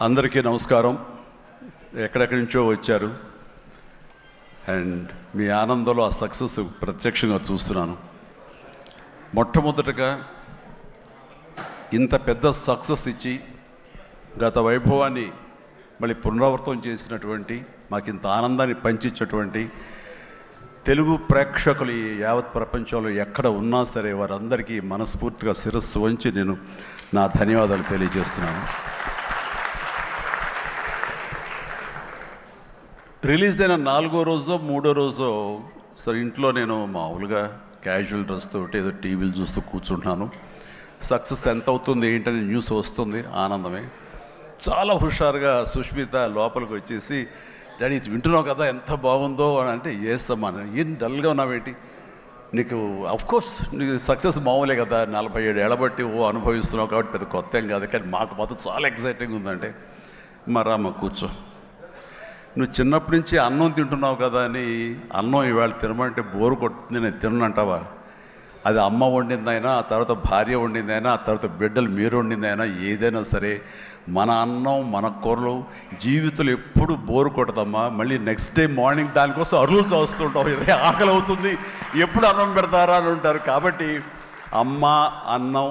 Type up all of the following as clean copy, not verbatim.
అందరికీ నమస్కారం. ఎక్కడెక్కడి నుంచో వచ్చారు అండ్ మీ ఆనందంలో ఆ సక్సెస్ ప్రత్యక్షంగా చూస్తున్నాను. మొట్టమొదటగా ఇంత పెద్ద సక్సెస్ ఇచ్చి గత వైభవాన్ని మళ్ళీ పునరావృతం చేసినటువంటి, మాకు ఇంత ఆనందాన్ని పంచించేటువంటి తెలుగు ప్రేక్షకులు ఈ యావత్ ప్రపంచంలో ఎక్కడ ఉన్నా సరే వారందరికీ మనస్ఫూర్తిగా శిరస్సు వంచి నేను నా ధన్యవాదాలు తెలియజేస్తున్నాను. రిలీజ్ అయిన 4వ రోజో 3వ రోజో సరే ఇంట్లో నేను మామూలుగా క్యాజువల్ డ్రెస్ తోటి ఏదో టీవీలు చూస్తూ కూర్చుంటున్నాను. సక్సెస్ ఎంత అవుతుంది ఏంటని న్యూస్ వస్తుంది, ఆనందమే. చాలా హుషారుగా సుష్మిత లోపలికి వచ్చేసి, డాడీ వింటున్నావు కదా ఎంత బాగుందో అని అంటే, ఏసమ్మా ఏం డల్గా ఉన్నావేంటి, నీకు అఫ్కోర్స్ నీకు సక్సెస్ మామూలే కదా, 47 ఏళ్ళ బట్టి అనుభవిస్తున్నావు కాబట్టి పెద్ద కొత్త ఏం కాదు, కానీ మాకు మాత్రం చాలా ఎక్సైటింగ్ ఉందంటే, మరమ్మ కూర్చో, నువ్వు చిన్నప్పటి నుంచి అన్నం తింటున్నావు కదా అని అన్నం ఇవాళ తినమంటే బోరు కొట్టుకుని నేను తినంటావా? అది అమ్మ వండిందైనా, ఆ తర్వాత భార్య వండిందైనా, ఆ తర్వాత బిడ్డలు మీరు వండిందైనా, ఏదైనా సరే మన అన్నం మన కూరలు జీవితంలో ఎప్పుడు బోరు కొట్టదమ్మా. మళ్ళీ నెక్స్ట్ డే మార్నింగ్ దానికోసం అరులు చూస్తుంటాం, ఇదే ఆకలి అవుతుంది, ఎప్పుడు అన్నం పెడతారా అని ఉంటారు. కాబట్టి అమ్మ అన్నం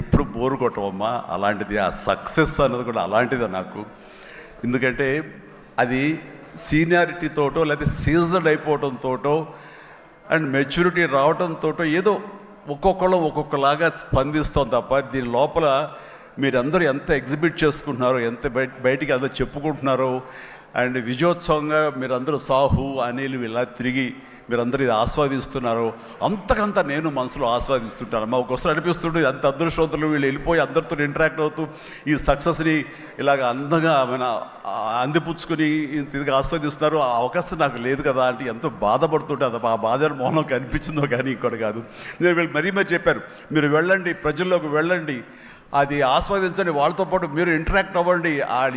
ఎప్పుడు బోరు కొట్టవమ్మా. అలాంటిది ఆ సక్సెస్ అన్నది కూడా అలాంటిదే నాకు. ఎందుకంటే అది సీనియారిటీతోటో లేదా సీజన్ అయిపోవడంతో అండ్ మెచ్యూరిటీ రావడంతో ఏదో ఒక్కొక్కళ్ళు ఒక్కొక్కలాగా స్పందిస్తాం తప్ప, దీని లోపల మీరందరూ ఎంత ఎగ్జిబిట్ చేసుకుంటున్నారో, ఎంత బయటికి అందరూ చెప్పుకుంటున్నారో, అండ్ విజయోత్సవంగా మీరందరూ సాహు అనిల్ ఇలా తిరిగి మీరందరూ ఇది ఆస్వాదిస్తున్నారో, అంతకంతా నేను మనసులో ఆస్వాదిస్తుంటాను. అమ్మ ఒక్కొక్కసారి అనిపిస్తుంటే అంత అదృష్టవంతులు వీళ్ళు వెళ్ళిపోయి అందరితో ఇంటరాక్ట్ అవుతూ ఈ సక్సెస్ని ఇలాగ అందంగా అందిపుచ్చుకొని ఇదిగా ఆస్వాదిస్తున్నారు. ఆ అవకాశం నాకు లేదు కదా అంటే ఎంతో బాధపడుతుంటే, అది ఆ బాధ మౌనం కనిపించిందో కానీ ఇంకోటి కాదు. నేను వీళ్ళు మరీ చెప్పారు, మీరు వెళ్ళండి, ప్రజల్లోకి వెళ్ళండి, అది ఆస్వాదించండి, వాళ్ళతో పాటు మీరు ఇంటరాక్ట్ అవ్వండి,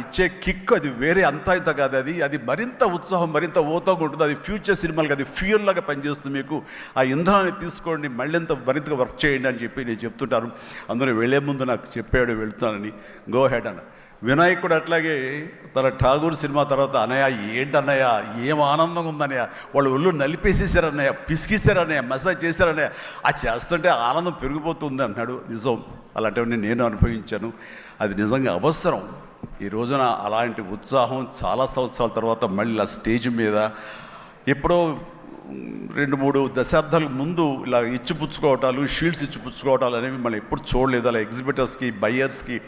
ఇచ్చే కిక్ అది వేరే అంతా ఇంత కాదు, అది మరింత ఉత్సాహం మరింత ఓతోగా ఉంటుంది. అది ఫ్యూచర్ సినిమాలకి అది ఫ్యూయల్ లాగా పనిచేస్తుంది. మీకు ఆ ఇంధనాన్ని తీసుకోండి, మరింతగా వర్క్ చేయండి అని చెప్పి నేను చెప్తుంటాను. అందులో వెళ్ళే ముందు నాకు చెప్పాడు వెళ్తానని, గో హెడ్ అన్న. వినాయక్ కూడా అట్లాగే తన ఠాగూర్ సినిమా తర్వాత, అన్నయ్య ఏంటన్నయ్య ఏం ఆనందంగా ఉందన్నయ్య, వాళ్ళు ఒళ్ళు నలిపేసేసారన్నయ్య, పిసికిసారన్నయ్య, మసాజ్ చేశారన్నయ్య, అది చేస్తుంటే ఆనందం పెరిగిపోతుంది అన్నాడు. నిజం, అలాంటివన్నీ నేను అనుభవించాను. అది నిజంగా అవసరం. ఈ రోజున అలాంటి ఉత్సాహం చాలా సంవత్సరాల తర్వాత మళ్ళీ ఆ స్టేజ్ మీద ఎప్పుడో 2-3 దశాబ్దాల ముందు ఇలా ఇచ్చిపుచ్చుకోవటాలు, షీల్డ్స్ ఇచ్చిపుచ్చుకోవటాలు అనేవి మనం ఎప్పుడు చూడలేదు. అలా ఎగ్జిబిటర్స్కి, బయ్యర్స్కి,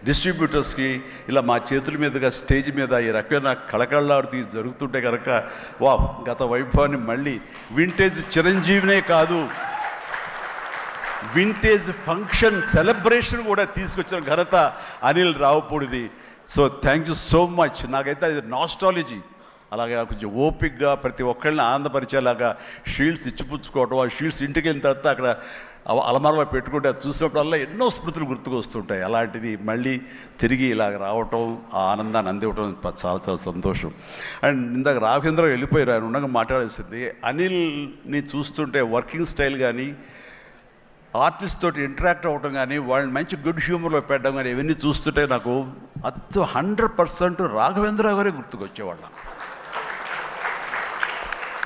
డిస్ట్రిబ్యూటర్స్కి ఇలా మా చేతుల మీదుగా స్టేజ్ మీద ఈ రకమైన కళకళలాడుతూ జరుగుతుంటే కనుక, వా గత వైభవాన్ని మళ్ళీ వింటేజ్ చిరంజీవినే కాదు, వింటేజ్ ఫంక్షన్ సెలబ్రేషన్ కూడా తీసుకొచ్చిన ఘనత అనిల్ రావుపూడిది. So thank you so much. నాకైతే అది నాస్టాలజీ. అలాగే కొంచెం ఓపిక్గా ప్రతి ఒక్కళ్ళని ఆనందపరిచేలాగా షీల్డ్స్ ఇచ్చిపుచ్చుకోవటం, ఆ షీల్డ్స్ ఇంటికి వెళ్ళిన తర్వాత అక్కడ అలమారలో పెట్టుకుంటే అది చూసినప్పుడల్లా ఎన్నో స్మృతులు గుర్తుకు వస్తుంటాయి. అలాంటిది మళ్ళీ తిరిగి ఇలాగ రావటం, ఆ ఆనందాన్ని అందివ్వటం చాలా చాలా సంతోషం. అండ్ ఇందాక రాఘవేంద్ర వెళ్ళిపోయారు, ఆయన ఉండగా మాట్లాడాల్సింది. అనిల్ని చూస్తుంటే వర్కింగ్ స్టైల్ కానీ, ఆర్టిస్ట్ తోటి ఇంటరాక్ట్ అవ్వటం కానీ, వాళ్ళని మంచి గుడ్ హ్యూమర్లో పెట్టడం కానీ, ఇవన్నీ చూస్తుంటే నాకు 100% రాఘవేంద్రరావు గారే గుర్తుకొచ్చేవాళ్ళం.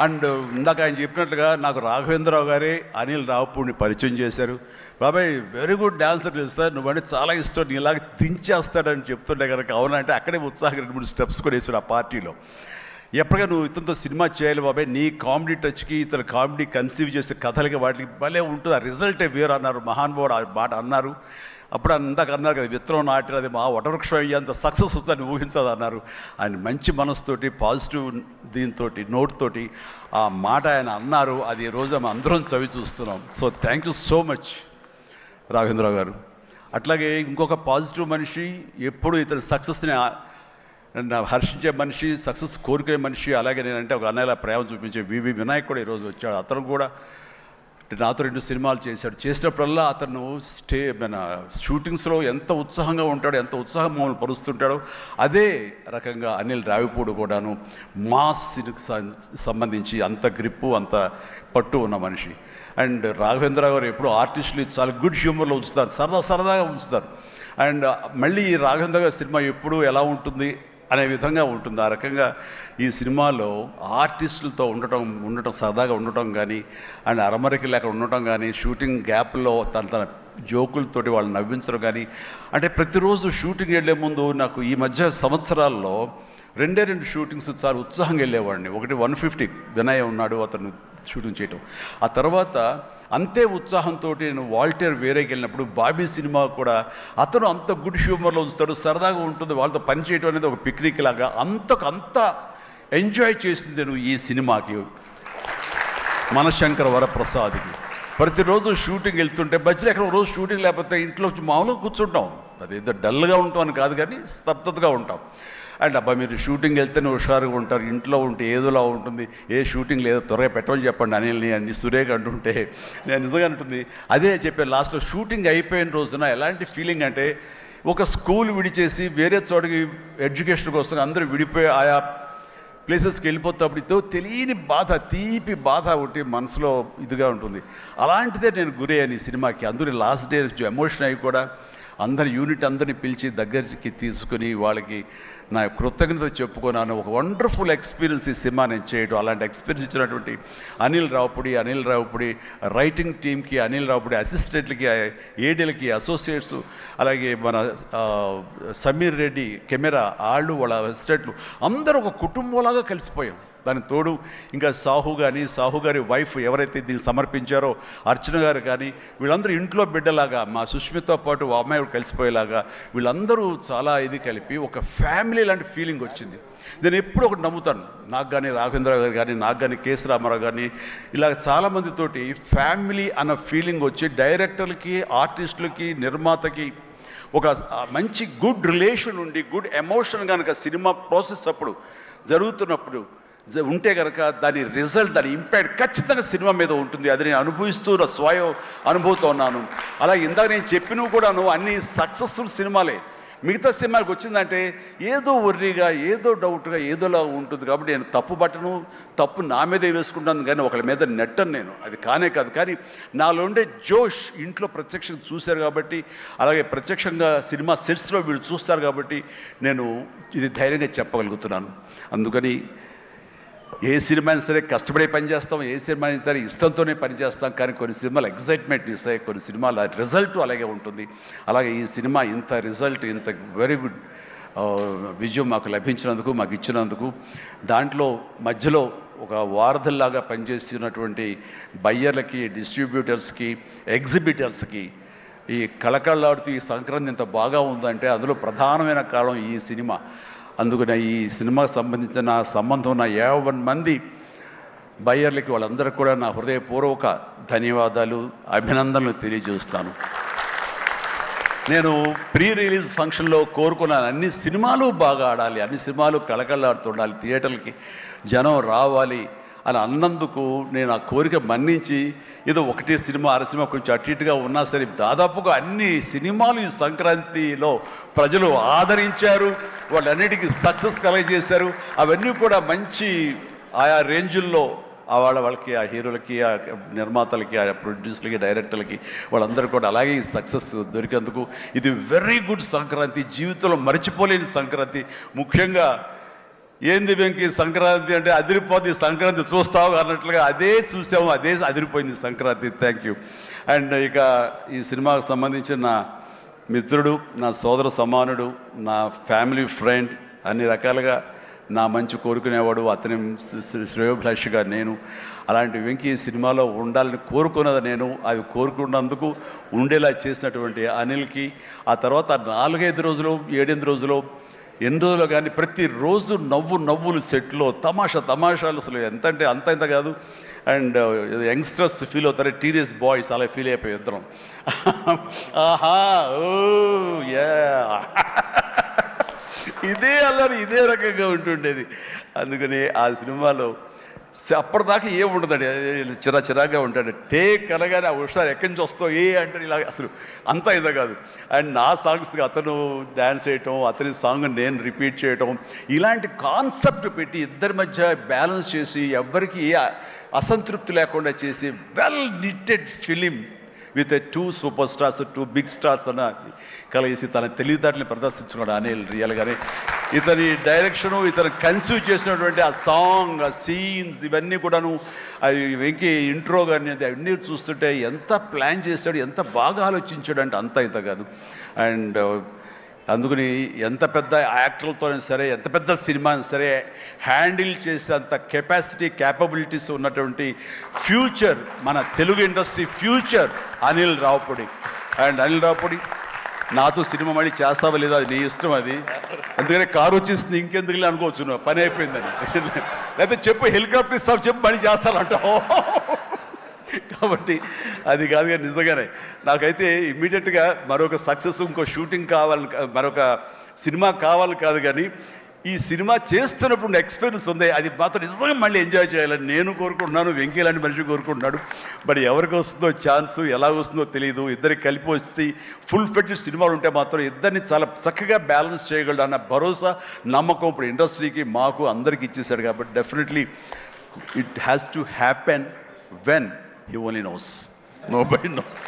అండ్ ఇందాక ఆయన చెప్పినట్లుగా నాకు రాఘవేంద్రరావు గారే అనిల్ రావుపూడిని పరిచయం చేశారు. బాబాయ్ వెరీ గుడ్ డాన్సర్ తెలుస్తారు, నువ్వంటే చాలా ఇష్టం, నీలాగా దించేస్తాడని చెప్తుంటే కనుక అవునంటే అక్కడే ఉత్సాహం 2-3 స్టెప్స్ కూడా వేసాడు ఆ పార్టీలో. ఎప్పటిగా నువ్వు ఇతనితో సినిమా చేయాలి బాబాయ్, నీ కామెడీ టచ్కి ఇతను కామెడీ కన్సీవ్ చేసే కథలకి వాటికి భలే ఉంటుంది, ఆ రిజల్టే వేరు అన్నారు. మహానుభావుడు ఆ మాట అన్నారు. అప్పుడు అందాక అన్నారు కదా, విత్తనం నాటిన అది మా వటవృక్షం అయ్యేంత సక్సెస్ వస్తుందని ఊహించదు అన్నారు. ఆయన మంచి మనసుతోటి, పాజిటివ్ దీంతో, నోట్తోటి ఆ మాట ఆయన అన్నారు. అది ఈ రోజు మేము అందరం చవి చూస్తున్నాం. So thank you so much Raghavendra Rao గారు. అట్లాగే ఇంకొక పాజిటివ్ మనిషి, ఎప్పుడు ఇతని సక్సెస్ని హర్షించే మనిషి, సక్సెస్ కోరుకునే మనిషి. అలాగే నేనంటే ఒక అన్నయ్యలా ప్రేమ చూపించే వివి వినాయక్ కూడా ఈరోజు వచ్చాడు. అతను కూడా నాతో 2 సినిమాలు చేశాడు. చేసినప్పుడల్లా అతను మన షూటింగ్స్లో ఎంత ఉత్సాహంగా ఉంటాడో, ఎంత ఉత్సాహం మమ్మల్ని పరుస్తుంటాడో, అదే రకంగా అనిల్ రావిపూడి కూడాను మాస్కి సంబంధించి అంత గ్రిప్పు, అంత పట్టు ఉన్న మనిషి. అండ్ రాఘవేంద్ర గారు ఎప్పుడు ఆర్టిస్టులు చాలా గుడ్ హ్యూమర్లో ఉంచుతారు, సరదాగా ఉంచుతారు. అండ్ మళ్ళీ ఈ రాఘవేంద్ర గారి సినిమా ఎప్పుడు ఎలా ఉంటుంది అనే విధంగా ఉంటుంది. ఆ రకంగా ఈ సినిమాలో ఆర్టిస్టులతో ఉండటం సరదాగా ఉండటం కానీ, అండ్ అరమరికి లేక ఉండటం కానీ, షూటింగ్ గ్యాప్లో తన జోకులతోటి వాళ్ళు నవ్వించడం కానీ, అంటే ప్రతిరోజు షూటింగ్ వెళ్ళే ముందు నాకు ఈ మధ్య సంవత్సరాల్లో 2 షూటింగ్స్ చాలా ఉత్సాహంగా వెళ్ళేవాడిని. ఒకటి 150 వినయ్ ఉన్నాడు, అతను షూటింగ్ చేయటం. ఆ తర్వాత అంతే ఉత్సాహంతో నేను వాల్టర్ వేరేకి వెళ్ళినప్పుడు బాబీ సినిమా కూడా అతను అంత గుడ్ హ్యూమర్లో ఉంచుతాడు, సరదాగా ఉంటుంది, వాళ్ళతో పని చేయడం అనేది ఒక పిక్నిక్ లాగా అంత ఎంజాయ్ చేసింది నేను ఈ సినిమాకి, మనశంకర వరప్రసాద్కి. ప్రతిరోజు షూటింగ్ వెళ్తుంటే మధ్యలో ఎక్కడ రోజు షూటింగ్ లేకపోతే ఇంట్లో మామూలుగా కూర్చుంటాం, అదేదో డల్గా ఉంటాం అని కాదు కానీ స్తబ్దతగా ఉంటాం. అండ్ అబ్బా మీరు షూటింగ్ వెళ్తేనే హుషారుగా ఉంటారు, ఇంట్లో ఉంటే ఏదోలా ఉంటుంది, ఏ షూటింగ్ లేదో త్వరగా పెట్టమని చెప్పండి అనిల్ని అని సురేఖ అంటుంటే నేను నిజంగా అంటుంది అదే చెప్పాను. లాస్ట్లో షూటింగ్ అయిపోయిన రోజున ఎలాంటి ఫీలింగ్ అంటే ఒక స్కూల్ విడిచేసి వేరే చోటకి ఎడ్యుకేషన్ కోసం అందరూ విడిపోయి ఆయా ప్లేసెస్కి వెళ్ళిపోతాప్పుడు ఇదో తెలియని బాధ, తీపి బాధ ఒకటి మనసులో ఇదిగా ఉంటుంది. అలాంటిదే నేను గురయ్యాను ఈ సినిమాకి. అందరూ లాస్ట్ డే ఎమోషన్ అయ్యి కూడా అందరి యూనిట్ అందరినీ పిలిచి దగ్గరికి తీసుకుని వాళ్ళకి నా కృతజ్ఞత చెప్పుకున్నాను. ఒక వండర్ఫుల్ ఎక్స్పీరియన్స్ ఈ సినిమా నేను చేయడం. అలాంటి ఎక్స్పీరియన్స్ ఇచ్చినటువంటి అనిల్ రావుపుడి రైటింగ్ టీమ్కి, అనిల్ రావుపుడి అసిస్టెంట్లకి, ఏడీలకి, అసోసియేట్స్, అలాగే మన సమీర్ రెడ్డి కెమెరా వాళ్ళ అసిస్టెంట్లు అందరూ ఒక కుటుంబంలాగా కలిసిపోయాం. దానికి తోడు ఇంకా సాహు గారి వైఫ్ ఎవరైతే దీన్ని సమర్పించారో అర్చన గారు కానీ, వీళ్ళందరూ ఇంట్లో బిడ్డలాగా మా సుష్మితో పాటు ఆ అమ్మాయి కలిసిపోయేలాగా వీళ్ళందరూ చాలా ఇది కలిపి ఒక ఫ్యామిలీ లాంటి ఫీలింగ్ వచ్చింది. నేను ఎప్పుడు ఒకటి నమ్ముతాను, నాకు కానీ రాఘవేంద్ర గారు కానీ, నాకు కానీ కేసీ రామారావు కానీ, ఇలా చాలామందితోటి ఫ్యామిలీ అన్న ఫీలింగ్ వచ్చి డైరెక్టర్లకి, ఆర్టిస్టులకి, నిర్మాతకి ఒక మంచి గుడ్ రిలేషన్ ఉండి గుడ్ ఎమోషన్ కనుక సినిమా ప్రాసెస్ అప్పుడు జరుగుతున్నప్పుడు ఉంటే కనుక దాని రిజల్ట్, దాని ఇంపాక్ట్ ఖచ్చితంగా సినిమా మీద ఉంటుంది. అది నేను అనుభవిస్తూ స్వయం అనుభూతో ఉన్నాను. అలాగే ఇందాక నేను చెప్పినవి కూడాను అన్ని సక్సెస్ఫుల్ సినిమాలే. మిగతా సినిమాలకు వచ్చిందంటే ఏదో వర్రీగా, ఏదో డౌట్గా, ఏదోలా ఉంటుంది. కాబట్టి నేను తప్పు నా మీదే వేసుకుంటాను కానీ ఒకళ్ళ మీద నెట్టను నేను, అది కానే కాదు. కానీ నాలో ఉండే జోష్ ఇంట్లో ప్రత్యక్షంగా చూశారు కాబట్టి, అలాగే ప్రత్యక్షంగా సినిమా సెట్స్లో వీళ్ళు చూస్తారు కాబట్టి నేను ఇది ధైర్యంగా చెప్పగలుగుతున్నాను. అందుకని ఏ సినిమా అయినా సరే కష్టపడే పనిచేస్తాం, ఏ సినిమా అయినా సరే ఇష్టంతోనే పనిచేస్తాం. కానీ కొన్ని సినిమాలు ఎగ్జైట్మెంట్ ఇస్తాయి, కొన్ని సినిమాల రిజల్ట్ అలాగే ఉంటుంది. అలాగే ఈ సినిమా ఇంత రిజల్ట్, ఇంత వెరీ గుడ్ విజయం మాకు లభించినందుకు, మాకు ఇచ్చినందుకు, దాంట్లో మధ్యలో ఒక వారధల్లాగా పనిచేస్తున్నటువంటి బయ్యర్లకి, డిస్ట్రిబ్యూటర్స్కి, ఎగ్జిబిటర్స్కి, ఈ కళకళలాడుతూ ఈ సంక్రాంతి ఇంత బాగా ఉందంటే అందులో ప్రధానమైన కారణం ఈ సినిమా. అందుకని ఈ సినిమాకు సంబంధించిన సంబంధం ఉన్న 50 మంది బయ్యర్లకి, వాళ్ళందరికీ కూడా నా హృదయపూర్వక ధన్యవాదాలు, అభినందనలు తెలియజేస్తాను. నేను ప్రీ రిలీజ్ ఫంక్షన్లో కోరుకున్నాను అన్ని సినిమాలు బాగా ఆడాలి, అన్ని సినిమాలు కళకళలాడుతుండాలి, థియేటర్లకి జనం రావాలి అని అన్నందుకు నేను ఆ కోరిక మన్నించి ఏదో 1 సినిమా 6 సినిమా కొంచెం అటు ఇటుగా ఉన్నా సరే దాదాపుగా అన్ని సినిమాలు ఈ సంక్రాంతిలో ప్రజలు ఆదరించారు, వాళ్ళన్నిటికీ సక్సెస్ కలగజేశారు. అవన్నీ కూడా మంచి ఆయా రేంజుల్లో వాళ్ళకి, ఆ హీరోలకి, ఆ నిర్మాతలకి, ఆ ప్రొడ్యూసర్లకి, డైరెక్టర్లకి, వాళ్ళందరూ కూడా అలాగే ఈ సక్సెస్ దొరికేందుకు ఇది వెరీ గుడ్ సంక్రాంతి, జీవితంలో మర్చిపోలేని సంక్రాంతి. ముఖ్యంగా ఏంది వెంకీ సంక్రాంతి అంటే అదిరిపోద్ది సంక్రాంతి చూస్తావు అన్నట్లుగా అదే చూసాము, అదే అదిరిపోయింది సంక్రాంతి. Thank you. అండ్ ఇక ఈ సినిమాకు సంబంధించిన నా మిత్రుడు, నా సోదర సమానుడు, నా ఫ్యామిలీ ఫ్రెండ్, అన్ని రకాలుగా నా మంచి కోరుకునేవాడు, అతని శ్రేయోభిలాషిగా నేను. అలాంటి వెంకీ సినిమాలో ఉండాలని కోరుకున్నది నేను, అది కోరుకున్నందుకు ఉండేలా చేసినటువంటి అనిల్కి, ఆ తర్వాత 4-5 రోజులు 7-8 రోజులు ఎన్ని రోజులు కానీ ప్రతిరోజు నవ్వులు సెట్లో తమాషాలు అసలు ఎంత అంటే అంత కాదు. అండ్ యంగ్స్టర్స్ ఫీల్ అవుతారు, టీనేజ్ బాయ్స్ అలా ఫీల్ అయిపోయి ఇద్దరం. ఆహా ఓ యా ఇదే అల్లరి ఇదే రకంగా ఉంటుండేది. అందుకని ఆ సినిమాలో అప్పటిదాకా ఏముండదండి, చిరాగా ఉంటాడు. టేక్ అనగానే ఆ హుషారు ఎక్కడి నుంచి వస్తావు అంటే ఇలా అసలు అంతా ఇదే కాదు. అండ్ నా సాంగ్స్కి అతను డ్యాన్స్ చేయటం, అతని సాంగ్ నేను రిపీట్ చేయటం, ఇలాంటి కాన్సెప్ట్ పెట్టి ఇద్దరి మధ్య బ్యాలెన్స్ చేసి ఎవ్వరికి ఏ అసంతృప్తి లేకుండా చేసి well knitted film with a 2 super stars, 2 big stars అన్న కలిసి తన తెలివితేటల్ని ప్రదర్శించుకున్నాడు అనిల్ రియల్గానే. ఇతని డైరెక్షను, ఇతను కన్సీవ్ చేసినటువంటి ఆ సాంగ్, ఆ సీన్స్, ఇవన్నీ కూడాను, అది వెంకీ ఇంట్రో కానీ అవన్నీ చూస్తుంటే ఎంత ప్లాన్ చేశాడు, ఎంత బాగా ఆలోచించాడు అంటే అంత ఇంత కాదు. అండ్ అందుకని ఎంత పెద్ద యాక్టర్లతోనే సరే, ఎంత పెద్ద సినిమాని సరే హ్యాండిల్ చేసే అంత కెపాసిటీ, క్యాపబిలిటీస్ ఉన్నటువంటి ఫ్యూచర్, మన Telugu industry future Anil Ravipudi. And Anil Ravipudi నాతో సినిమా మళ్ళీ చేస్తావా లేదా అది నీ ఇష్టం, అది ఎందుకంటే కారు వచ్చేసింది ఇంకెందుకులే అనుకోవచ్చు, నువ్వు పని అయిపోయిందని. లేకపోతే చెప్పు హెలికాప్టర్ ఇస్తావు, చెప్పు మళ్ళీ చేస్తానంటావు. కాబట్టి అది కాదు కానీ నిజంగానే నాకైతే ఇమ్మీడియట్గా మరొక సక్సెస్, ఇంకో షూటింగ్ కావాలి, మరొక సినిమా కావాలి కాదు, కానీ ఈ సినిమా చేస్తున్నప్పుడు ఎక్స్పీరియన్స్ ఉంది, అది మాత్రం నిజంగా మళ్ళీ ఎంజాయ్ చేయాలని నేను కోరుకుంటున్నాను, వెంకీ లాంటి మనిషి కోరుకుంటున్నాడు. బట్ ఎవరికి వస్తుందో ఛాన్స్, ఎలా వస్తుందో తెలియదు. ఇద్దరికి కలిపి వచ్చి ఫుల్ ఫెడ్జ్ సినిమాలు ఉంటే మాత్రం ఇద్దరిని చాలా చక్కగా బ్యాలెన్స్ చేయగలడు అన్న భరోసా, నమ్మకం ఇప్పుడు ఇండస్ట్రీకి, మాకు అందరికి ఇచ్చేసాడు. కాబట్టి definitely it has to happen when he only knows. Nobody knows.